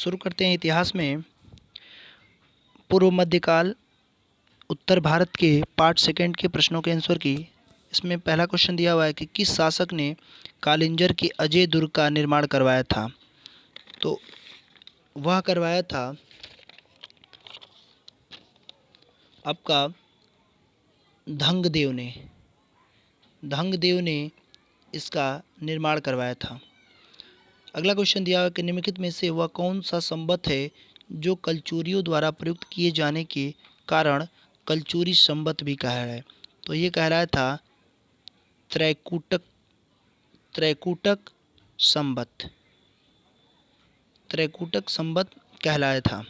शुरू करते हैं इतिहास में। पूर्व मध्यकाल उत्तर भारत के पार्ट सेकंड के प्रश्नों के आंसर की। इसमें पहला क्वेश्चन दिया हुआ है कि किस शासक ने कालिंजर के अजय दुर्ग का निर्माण करवाया था। तो वह करवाया था आपका धंगदेव ने इसका निर्माण करवाया था। अगला क्वेश्चन दिया हुआ है कि निम्नलिखित में से वह कौन सा संवत है जो कलचुरियों द्वारा प्रयुक्त किए जाने के कारण कलचुरी संवत भी कहा है। तो ये कह रहा था त्रैकूटक संवत कहलाया था।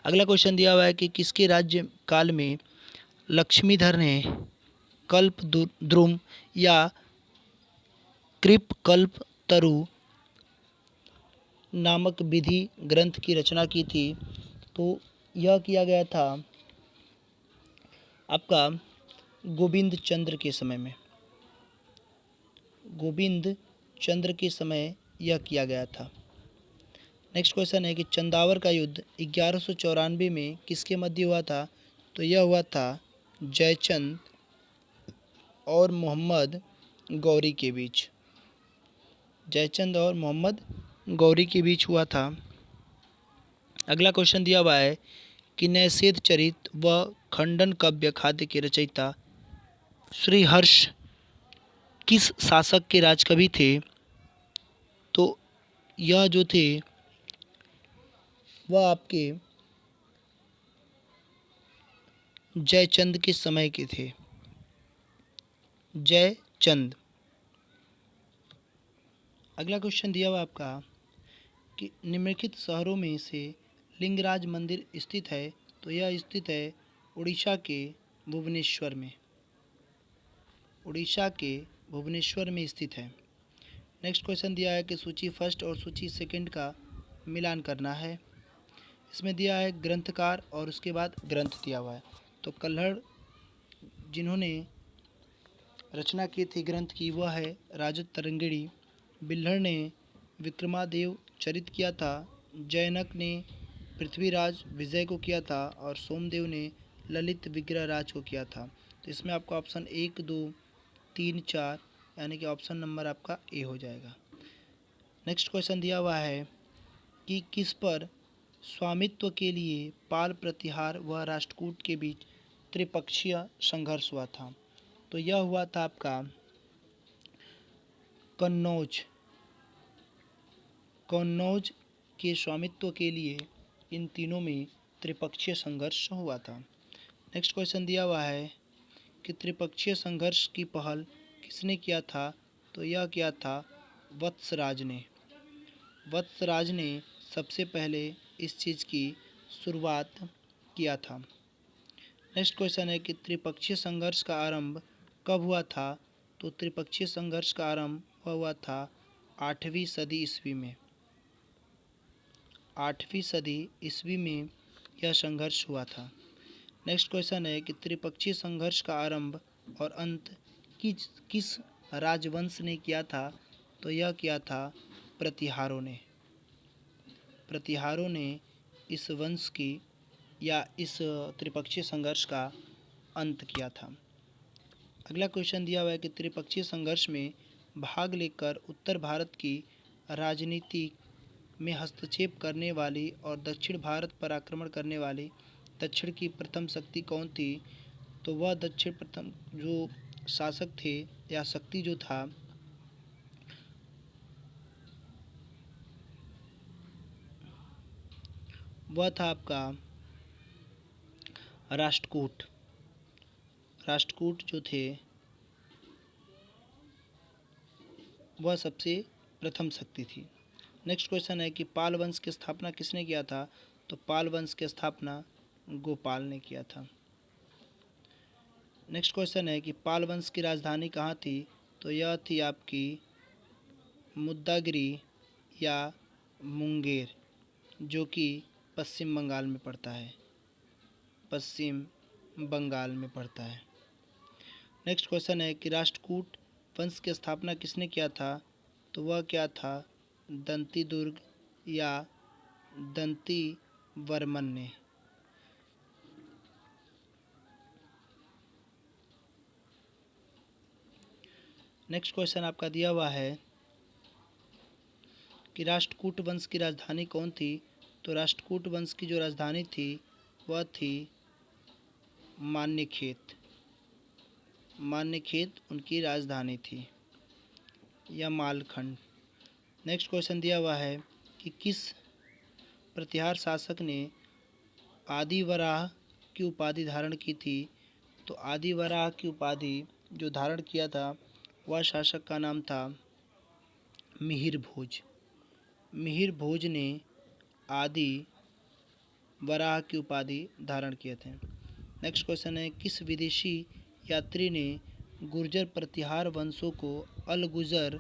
अगला क्वेश्चन दिया हुआ है कि किसके राज्य काल में लक्ष्मीधर ने कल्पद्रुम या कृपकल्पतरु नामक विधि ग्रंथ की रचना की थी। तो यह किया गया था आपका गोविंद चंद्र के समय यह किया गया था। नेक्स्ट क्वेश्चन है कि चंदावर का युद्ध 1194 में किसके मध्य हुआ था। तो यह हुआ था जयचंद और मोहम्मद गौरी के बीच हुआ था। अगला क्वेश्चन दिया हुआ है कि नैषेध चरित व खंडन काव्य खाद्य के रचयिता श्रीहर्ष किस शासक के राजकवि थे। तो यह जो थे वह आपके जयचंद के समय के थे। जयचंद। अगला क्वेश्चन दिया हुआ आपका कि निम्नलिखित शहरों में से लिंगराज मंदिर स्थित है। तो यह स्थित है उड़ीसा के भुवनेश्वर में स्थित है। नेक्स्ट क्वेश्चन दिया है कि सूची फर्स्ट और सूची सेकंड का मिलान करना है। इसमें दिया है ग्रंथकार और उसके बाद ग्रंथ दिया हुआ है। तो कल्हड़ जिन्होंने रचना की थी ग्रंथ की वह है राजत तरंगिणी। बिल्हड़ ने विक्रमादेव चरित किया था। जैनक ने पृथ्वीराज विजय को किया था और सोमदेव ने ललित विग्रह राज को किया था। तो इसमें आपका ऑप्शन 1, 2, 3, 4 यानी कि ऑप्शन नंबर आपका ए हो जाएगा। नेक्स्ट क्वेश्चन दिया हुआ है कि किस पर स्वामित्व के लिए पाल प्रतिहार व राष्ट्रकूट के बीच त्रिपक्षीय संघर्ष हुआ था। तो यह हुआ था आपका कन्नौज के स्वामित्व के लिए इन तीनों में त्रिपक्षीय संघर्ष हुआ था। नेक्स्ट क्वेश्चन दिया हुआ है कि त्रिपक्षीय संघर्ष की पहल किसने किया था। तो यह किया था वत्सराज ने सबसे पहले इस चीज़ की शुरुआत किया था। नेक्स्ट क्वेश्चन है कि त्रिपक्षीय संघर्ष का आरंभ कब हुआ था। तो त्रिपक्षीय संघर्ष का आरंभ हुआ था 8वीं सदी ईस्वी में यह संघर्ष हुआ था। नेक्स्ट क्वेश्चन है कि त्रिपक्षीय संघर्ष का आरंभ और अंत किस राजवंश ने किया था। तो यह किया था प्रतिहारों ने इस वंश की या इस त्रिपक्षीय संघर्ष का अंत किया था। अगला क्वेश्चन दिया हुआ है कि त्रिपक्षीय संघर्ष में भाग लेकर उत्तर भारत की राजनीति में हस्तक्षेप करने वाली और दक्षिण भारत पर आक्रमण करने वाली दक्षिण की प्रथम शक्ति कौन थी। तो वह दक्षिण प्रथम जो शासक थे या शक्ति जो था वह था आपका राष्ट्रकूट जो थे वह सबसे प्रथम शक्ति थी। नेक्स्ट क्वेश्चन है कि पाल वंश की स्थापना किसने किया था। तो पाल वंश की स्थापना गोपाल ने किया था। नेक्स्ट क्वेश्चन है कि पाल वंश की राजधानी कहाँ थी। तो यह थी आपकी मुद्दागिरी या मुंगेर जो कि पश्चिम बंगाल में पड़ता है। नेक्स्ट क्वेश्चन है कि राष्ट्रकूट वंश की स्थापना किसने किया था। तो वह क्या था दंती दुर्ग या दंती वर्मन ने? नेक्स्ट क्वेश्चन आपका दिया हुआ है कि राष्ट्रकूट वंश की राजधानी कौन थी? तो राष्ट्रकूट वंश की जो राजधानी थी वह थी मान्यखेत। मान्यखेत उनकी राजधानी थी, या मालखंड। नेक्स्ट क्वेश्चन दिया हुआ है कि किस प्रतिहार शासक ने आदिवराह की उपाधि धारण की थी? तो आदिवराह की उपाधि जो धारण किया था वह शासक का नाम था मिहिर भोज। मिहिर भोज ने आदि वराह की उपाधि धारण किए थे। नेक्स्ट क्वेश्चन है किस विदेशी यात्री ने गुर्जर प्रतिहार वंशों को अल गुजर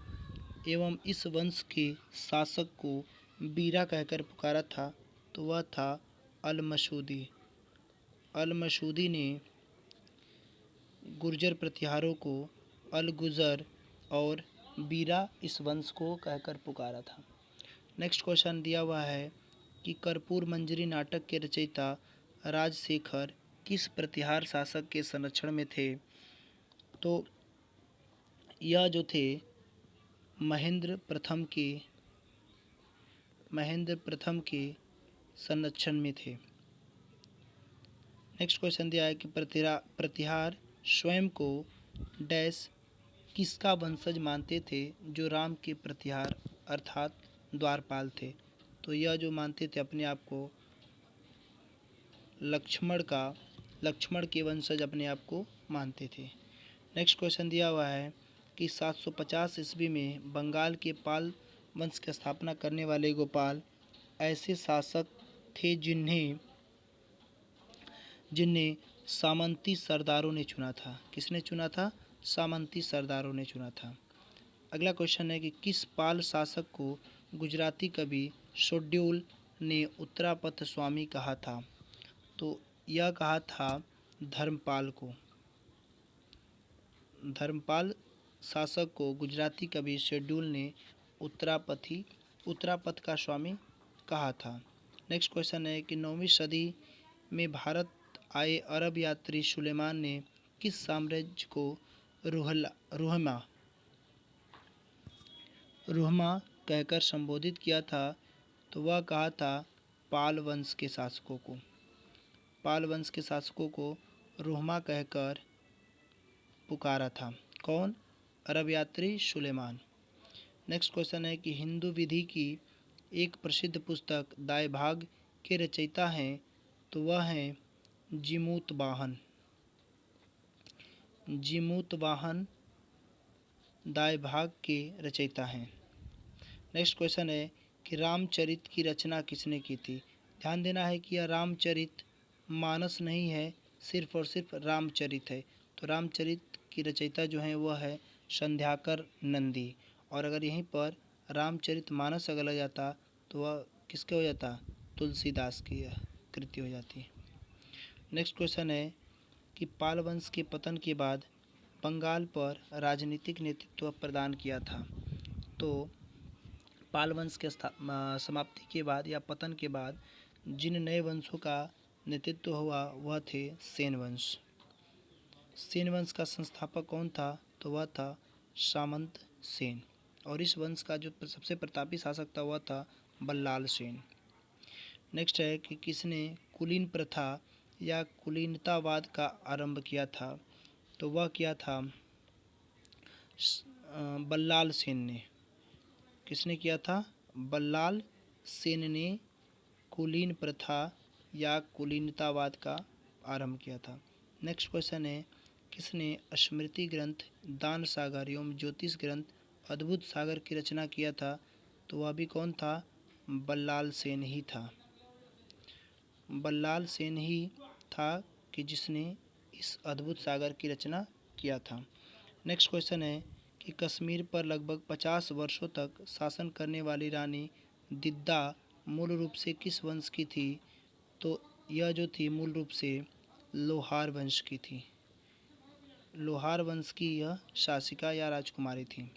एवं इस वंश के शासक को बीरा कहकर पुकारा था? तो वह था अल मसूदी। अल मसूदी ने गुर्जर प्रतिहारों को अल गुजर और बीरा इस वंश को कहकर पुकारा था। नेक्स्ट क्वेश्चन दिया हुआ है कि कर्पूर मंजरी नाटक के रचयिता राजशेखर किस प्रतिहार शासक के संरक्षण में थे? तो यह जो थे महेंद्र प्रथम के संरक्षण में थे। नेक्स्ट क्वेश्चन दिया है कि प्रतिहार स्वयं को डैश किसका वंशज मानते थे जो राम के प्रतिहार अर्थात द्वारपाल थे? तो यह जो मानते थे अपने आप को लक्ष्मण के वंशज अपने आप को मानते थे। नेक्स्ट क्वेश्चन दिया हुआ है कि 750 ईस्वी में बंगाल के पाल वंश की स्थापना करने वाले गोपाल ऐसे शासक थे जिन्हें सामंती सरदारों ने चुना था। किसने चुना था? सामंती सरदारों ने चुना था। अगला क्वेश्चन है कि किस पाल शासक को गुजराती कवि शोड्यूल ने उत्तरापथ स्वामी कहा था? तो यह कहा था धर्मपाल को। धर्मपाल शासक को गुजराती कवि शेड्यूल ने उत्तरापथ का स्वामी कहा था। नेक्स्ट क्वेश्चन है कि 9वीं सदी में भारत आए अरब यात्री सुलेमान ने किस साम्राज्य को रुहमा कहकर संबोधित किया था? तो वह कहा था पाल वंश के शासकों को। पाल वंश के शासकों को रुहमा कहकर पुकारा था। कौन? अरब यात्री सुलेमान। नेक्स्ट क्वेश्चन है कि हिंदू विधि की एक प्रसिद्ध पुस्तक दाय भाग के रचयिता हैं? तो वह हैं जिमूतवाहन। जिमूतवाहन दाय भाग के रचयिता हैं। नेक्स्ट क्वेश्चन है कि रामचरित की रचना किसने की थी? ध्यान देना है कि यह रामचरित मानस नहीं है, सिर्फ और सिर्फ रामचरित है। तो रामचरित की रचयिता जो हैं वह है संध्याकर नंदी। और अगर यहीं पर रामचरित मानस अगर लग जाता तो वह किसके हो जाता? तुलसीदास की कृति हो जाती। नेक्स्ट क्वेश्चन है कि पाल वंश के पतन के बाद बंगाल पर राजनीतिक नेतृत्व प्रदान किया था? तो पाल वंश के समाप्ति के बाद या पतन के बाद जिन नए वंशों का नेतृत्व हुआ वह थे सेन वंश। सेन वंश का संस्थापक कौन था? तो वह था सामंत सेन। और इस वंश का जो सबसे प्रतापी शासक था वह था बल्लाल सेन। नेक्स्ट है कि किसने कुलीन प्रथा या कुलीनतावाद का आरंभ किया था? तो वह किया था बल्लाल सेन ने। किसने किया था? बल्लाल सेन ने कुलीन प्रथा या कुलीनतावाद का आरंभ किया था। नेक्स्ट क्वेश्चन है किसने स्मृति ग्रंथ दान सागर एवं ज्योतिष ग्रंथ अद्भुत सागर की रचना किया था? तो वह भी कौन था? बल्लाल सेन ही था। बल्लाल सेन ही था कि जिसने इस अद्भुत सागर की रचना किया था। नेक्स्ट क्वेश्चन है कि कश्मीर पर लगभग 50 वर्षों तक शासन करने वाली रानी दिद्दा मूल रूप से किस वंश की थी? तो यह जो थी मूल रूप से लोहार वंश की थी। लोहार वंश की यह शासिका या राजकुमारी थी।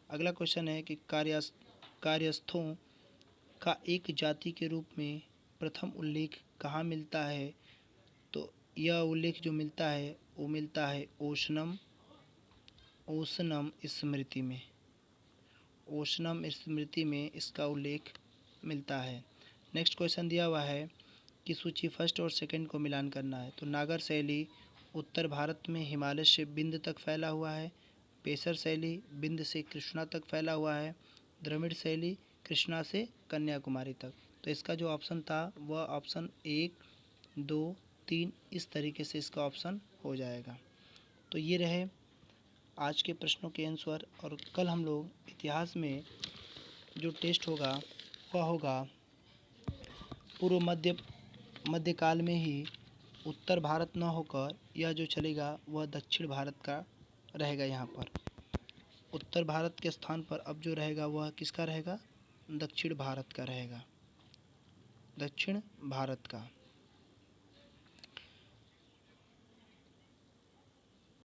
अगला क्वेश्चन है कि कार्यस्थों का एक जाति के रूप में प्रथम उल्लेख कहाँ मिलता है? तो यह उल्लेख जो मिलता है वो मिलता है ओशनम स्मृति में। ओशनम स्मृति में इसका उल्लेख मिलता है। नेक्स्ट क्वेश्चन दिया हुआ है कि सूची फर्स्ट और सेकंड को मिलान करना है। तो नागर शैली उत्तर भारत में हिमालय से बिंद तक फैला हुआ है। पेशर शैली बिंद से कृष्णा तक फैला हुआ है। द्रविड़ शैली कृष्णा से कन्याकुमारी तक। तो इसका जो ऑप्शन था वह ऑप्शन 1, 2, 3 इस तरीके से इसका ऑप्शन हो जाएगा। तो ये रहे आज के प्रश्नों के आंसर। और कल हम लोग इतिहास में जो टेस्ट होगा वह होगा पूर्व मध्यकाल में ही उत्तर भारत न होकर यह जो चलेगा वह दक्षिण भारत का रहेगा। यहाँ पर उत्तर भारत के स्थान पर अब जो रहेगा वह किसका रहेगा? दक्षिण भारत का रहेगा, दक्षिण भारत का।